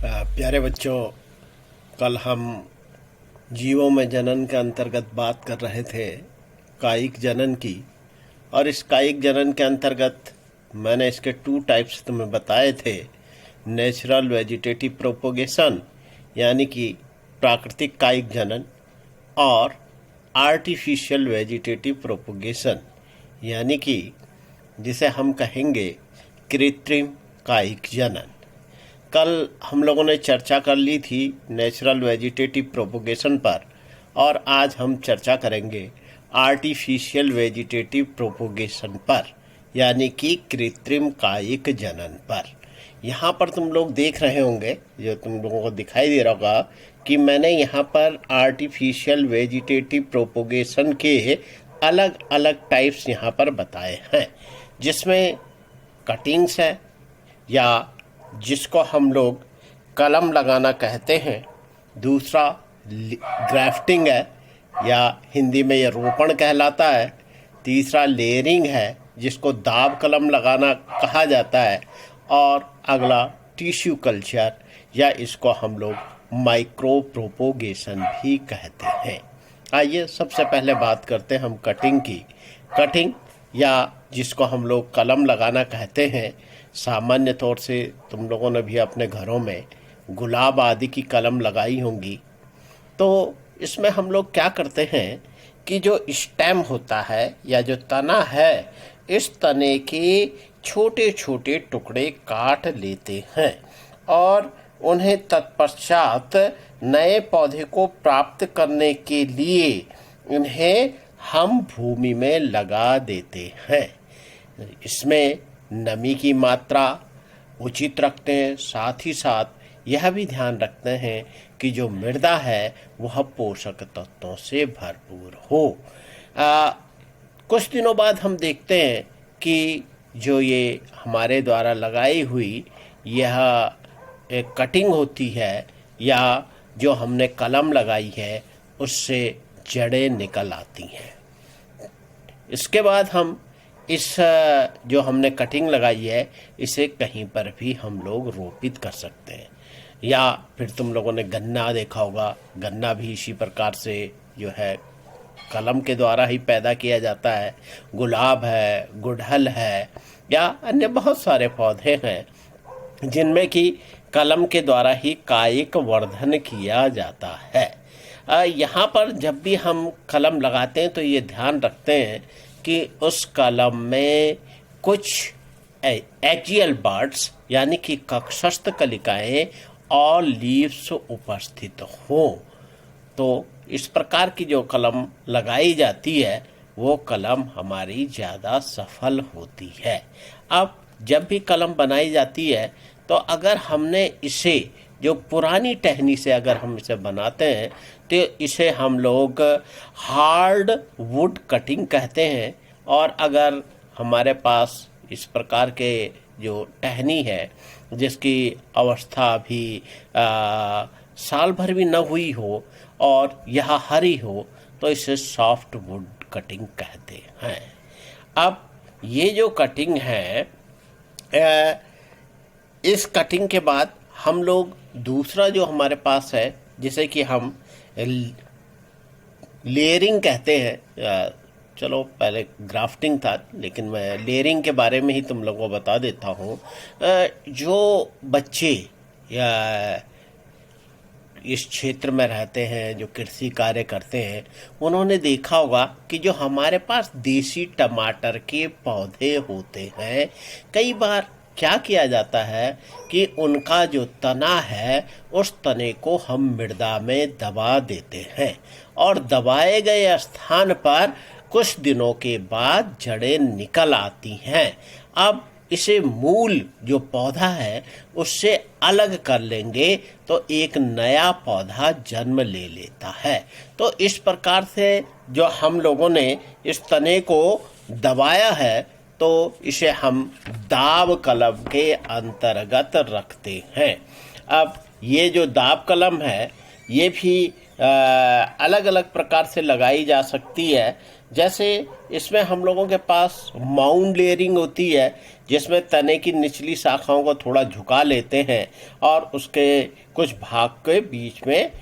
प्यारे बच्चों, कल हम जीवों में जनन के अंतर्गत बात कर रहे थे कायिक जनन की। और इस कायिक जनन के अंतर्गत मैंने इसके 2 टाइप्स तुम्हें बताए थे। नेचुरल वेजिटेटिव प्रोपोगेशन यानी कि प्राकृतिक कायिक जनन, और आर्टिफिशियल वेजिटेटिव प्रोपोगेशन यानी कि जिसे हम कहेंगे कृत्रिम कायिक जनन। कल हम लोगों ने चर्चा कर ली थी नेचुरल वेजिटेटिव प्रोपोगेशन पर, और आज हम चर्चा करेंगे आर्टिफिशियल वेजिटेटिव प्रोपोगेशन पर यानी कि कृत्रिम कायिक जनन पर। यहाँ पर तुम लोग देख रहे होंगे, जो तुम लोगों को दिखाई दे रहा होगा कि मैंने यहाँ पर आर्टिफिशियल वेजिटेटिव प्रोपोगेशन के अलग अलग टाइप्स यहाँ पर बताए हैं, जिसमें कटिंग्स है या जिसको हम लोग कलम लगाना कहते हैं, दूसरा ग्राफ्टिंग है या हिंदी में ये रोपण कहलाता है, तीसरा लेयरिंग है जिसको दाब कलम लगाना कहा जाता है, और अगला टिश्यू कल्चर या इसको हम लोग माइक्रो प्रोपोगेशन भी कहते हैं। आइए सबसे पहले बात करते हैं हम कटिंग की। कटिंग या जिसको हम लोग कलम लगाना कहते हैं, सामान्य तौर से तुम लोगों ने भी अपने घरों में गुलाब आदि की कलम लगाई होंगी। तो इसमें हम लोग क्या करते हैं कि जो स्टेम होता है या जो तना है, इस तने के छोटे छोटे टुकड़े काट लेते हैं और उन्हें तत्पश्चात नए पौधे को प्राप्त करने के लिए इन्हें हम भूमि में लगा देते हैं। इसमें नमी की मात्रा उचित रखते हैं, साथ ही साथ यह भी ध्यान रखते हैं कि जो मृदा है वह पोषक तत्वों से भरपूर हो। कुछ दिनों बाद हम देखते हैं कि जो ये हमारे द्वारा लगाई हुई यह एक कटिंग होती है या जो हमने कलम लगाई है, उससे जड़ें निकल आती हैं। इसके बाद हम इस जो हमने कटिंग लगाई है, इसे कहीं पर भी हम लोग रोपित कर सकते हैं। या फिर तुम लोगों ने गन्ना देखा होगा, गन्ना भी इसी प्रकार से जो है कलम के द्वारा ही पैदा किया जाता है। गुलाब है, गुड़हल है या अन्य बहुत सारे पौधे हैं जिनमें कि कलम के द्वारा ही कायिक वर्धन किया जाता है। यहाँ पर जब भी हम कलम लगाते हैं तो ये ध्यान रखते हैं कि उस कलम में कुछ एक्जियल बर्ड्स यानी कि कक्षस्थ कलिकाएं और लीव्स उपस्थित हों। तो इस प्रकार की जो कलम लगाई जाती है वो कलम हमारी ज़्यादा सफल होती है। अब जब भी कलम बनाई जाती है तो अगर हमने इसे जो पुरानी टहनी से अगर हम इसे बनाते हैं तो इसे हम लोग हार्ड वुड कटिंग कहते हैं। और अगर हमारे पास इस प्रकार के जो टहनी है जिसकी अवस्था भी साल भर भी न हुई हो और यह हरी हो, तो इसे सॉफ्ट वुड कटिंग कहते हैं। अब ये जो कटिंग है, इस कटिंग के बाद हम लोग दूसरा जो हमारे पास है जिसे कि हम लेयरिंग कहते हैं। चलो पहले ग्राफ्टिंग था, लेकिन मैं लेयरिंग के बारे में ही तुम लोगों को बता देता हूँ। जो बच्चे या इस क्षेत्र में रहते हैं, जो कृषि कार्य करते हैं, उन्होंने देखा होगा कि जो हमारे पास देसी टमाटर के पौधे होते हैं, कई बार क्या किया जाता है कि उनका जो तना है उस तने को हम मृदा में दबा देते हैं और दबाए गए स्थान पर कुछ दिनों के बाद जड़ें निकल आती हैं। अब इसे मूल जो पौधा है उससे अलग कर लेंगे तो एक नया पौधा जन्म ले लेता है। तो इस प्रकार से जो हम लोगों ने इस तने को दबाया है तो इसे हम दाब कलम के अंतर्गत रखते हैं। अब ये जो दाब कलम है ये भी अलग अलग प्रकार से लगाई जा सकती है। जैसे इसमें हम लोगों के पास माउंट लेयरिंग होती है, जिसमें तने की निचली शाखाओं को थोड़ा झुका लेते हैं और उसके कुछ भाग के बीच में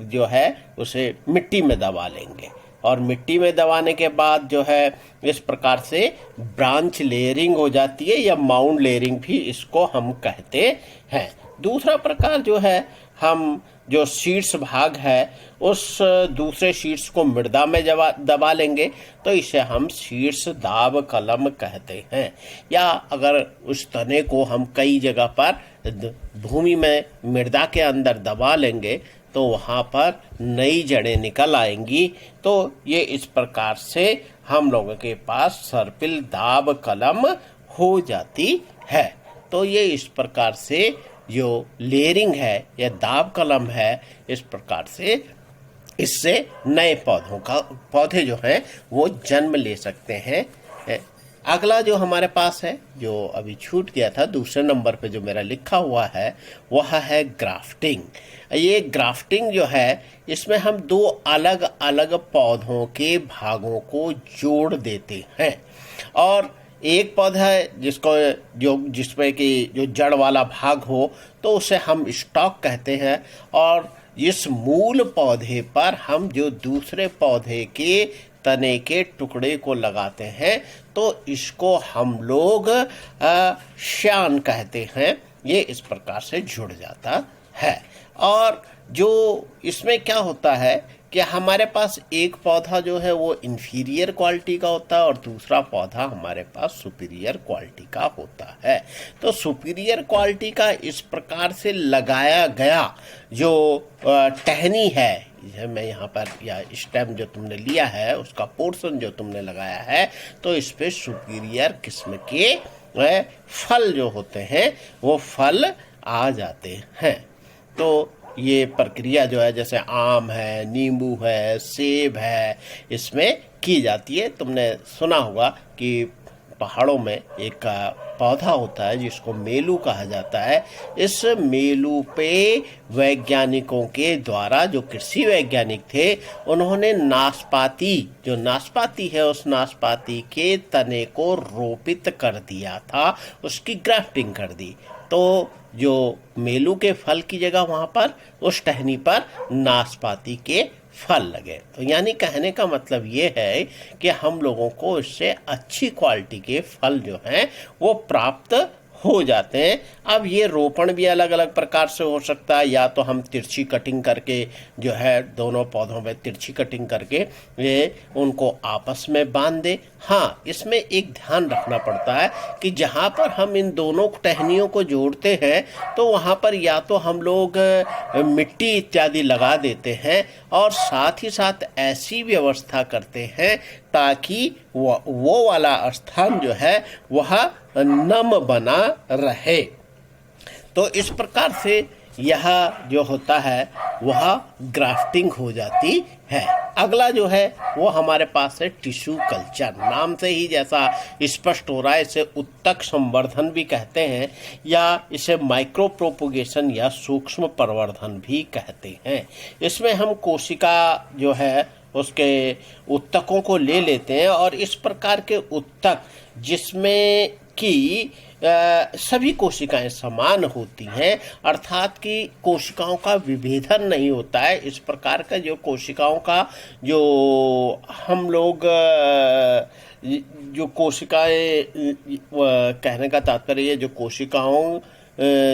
जो है उसे मिट्टी में दबा लेंगे, और मिट्टी में दबाने के बाद जो है इस प्रकार से ब्रांच लेयरिंग हो जाती है, या माउंट लेयरिंग भी इसको हम कहते हैं। दूसरा प्रकार जो है, हम जो शीर्ष भाग है उस दूसरे शीर्ष को मृदा में दबा लेंगे, तो इसे हम शीर्ष दाब कलम कहते हैं। या अगर उस तने को हम कई जगह पर भूमि में मृदा के अंदर दबा लेंगे तो वहाँ पर नई जड़ें निकल आएंगी। तो ये इस प्रकार से हम लोगों के पास सर्पिल दाब कलम हो जाती है। तो ये इस प्रकार से जो लेयरिंग है या दाब कलम है, इस प्रकार से इससे नए पौधे जो हैं वो जन्म ले सकते हैं। अगला जो हमारे पास है, जो अभी छूट गया था, दूसरे नंबर पे जो मेरा लिखा हुआ है वह है ग्राफ्टिंग। ये ग्राफ्टिंग जो है, इसमें हम दो अलग अलग पौधों के भागों को जोड़ देते हैं, और एक पौधा है जिसमें कि जो जड़ वाला भाग हो तो उसे हम स्टॉक कहते हैं, और इस मूल पौधे पर हम जो दूसरे पौधे के तने के टुकड़े को लगाते हैं तो इसको हम लोग श्यान कहते हैं। ये इस प्रकार से जुड़ जाता है। और जो इसमें क्या होता है कि हमारे पास एक पौधा जो है वो इन्फीरियर क्वालिटी का होता है और दूसरा पौधा हमारे पास सुपीरियर क्वालिटी का होता है। तो सुपीरियर क्वालिटी का इस प्रकार से लगाया गया जो टहनी है, मैं यहाँ पर या स्टेम जो तुमने लिया है उसका पोर्शन जो तुमने लगाया है, तो इस पे सुपीरियर किस्म के फल जो होते हैं वो फल आ जाते हैं। तो ये प्रक्रिया जो है, जैसे आम है, नींबू है, सेब है, इसमें की जाती है। तुमने सुना होगा कि पहाड़ों में एक पौधा होता है जिसको मेलू कहा जाता है। इस मेलू पे वैज्ञानिकों के द्वारा, जो कृषि वैज्ञानिक थे, उन्होंने जो नाशपाती है उस नाशपाती के तने को रोपित कर दिया था, उसकी ग्राफ्टिंग कर दी। तो जो मेलू के फल की जगह वहाँ पर उस टहनी पर नाशपाती के फल लगे। तो यानी कहने का मतलब ये है कि हम लोगों को इससे अच्छी क्वालिटी के फल जो हैं वो प्राप्त हो जाते हैं। अब ये रोपण भी अलग अलग प्रकार से हो सकता है, या तो हम तिरछी कटिंग करके जो है दोनों पौधों में तिरछी कटिंग करके ये उनको आपस में बांध दे। हाँ, इसमें एक ध्यान रखना पड़ता है कि जहाँ पर हम इन दोनों टहनियों को जोड़ते हैं तो वहाँ पर या तो हम लोग मिट्टी इत्यादि लगा देते हैं, और साथ ही साथ ऐसी व्यवस्था करते हैं ताकि वो वाला स्थान जो है वह नम बना रहे। तो इस प्रकार से यह जो होता है वह ग्राफ्टिंग हो जाती है। अगला जो है वो हमारे पास है टिश्यू कल्चर। नाम से ही जैसा स्पष्ट हो रहा है, इसे उत्तक संवर्धन भी कहते हैं, या इसे माइक्रो प्रोपोगेशन या सूक्ष्म प्रवर्धन भी कहते हैं। इसमें हम कोशिका जो है उसके उत्तकों को ले लेते हैं, और इस प्रकार के उत्तक जिसमें कि सभी कोशिकाएं समान होती हैं, अर्थात कि कोशिकाओं का विभेदन नहीं होता है। इस प्रकार का जो कोशिकाओं का जो हम लोग जो कोशिकाएं, कहने का तात्पर्य जो कोशिकाओं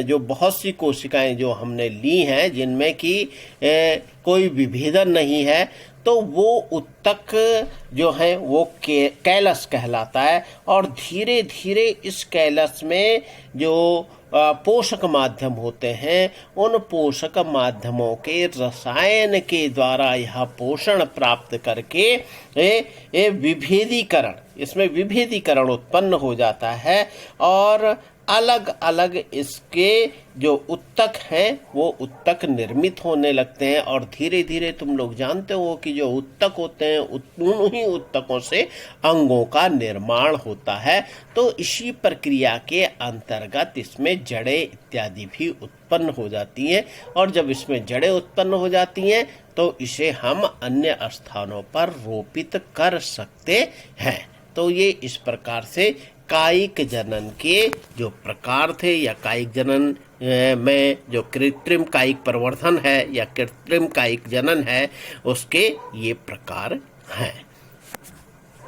जो बहुत सी कोशिकाएं जो हमने ली हैं जिनमें कि कोई विभेदन नहीं है, तो वो उत्तक जो है वो कैलस कहलाता है। और धीरे धीरे इस कैलस में जो पोषक माध्यम होते हैं, उन पोषक माध्यमों के रसायन के द्वारा यह पोषण प्राप्त करके विभेदीकरण, इसमें विभेदीकरण उत्पन्न हो जाता है, और अलग अलग इसके जो उत्तक हैं वो उत्तक निर्मित होने लगते हैं, और धीरे धीरे तुम लोग जानते हो कि जो उत्तक होते हैं उन्हीं उत्तकों से अंगों का निर्माण होता है। तो इसी प्रक्रिया के अंतर्गत इसमें जड़ें इत्यादि भी उत्पन्न हो जाती हैं, और जब इसमें जड़ें उत्पन्न हो जाती हैं तो इसे हम अन्य स्थानों पर रोपित कर सकते हैं। तो ये इस प्रकार से कायिक जनन के जो प्रकार थे, या कायिक जनन में जो कृत्रिम कायिक प्रवर्धन है या कृत्रिम कायिक जनन है, उसके ये प्रकार हैं।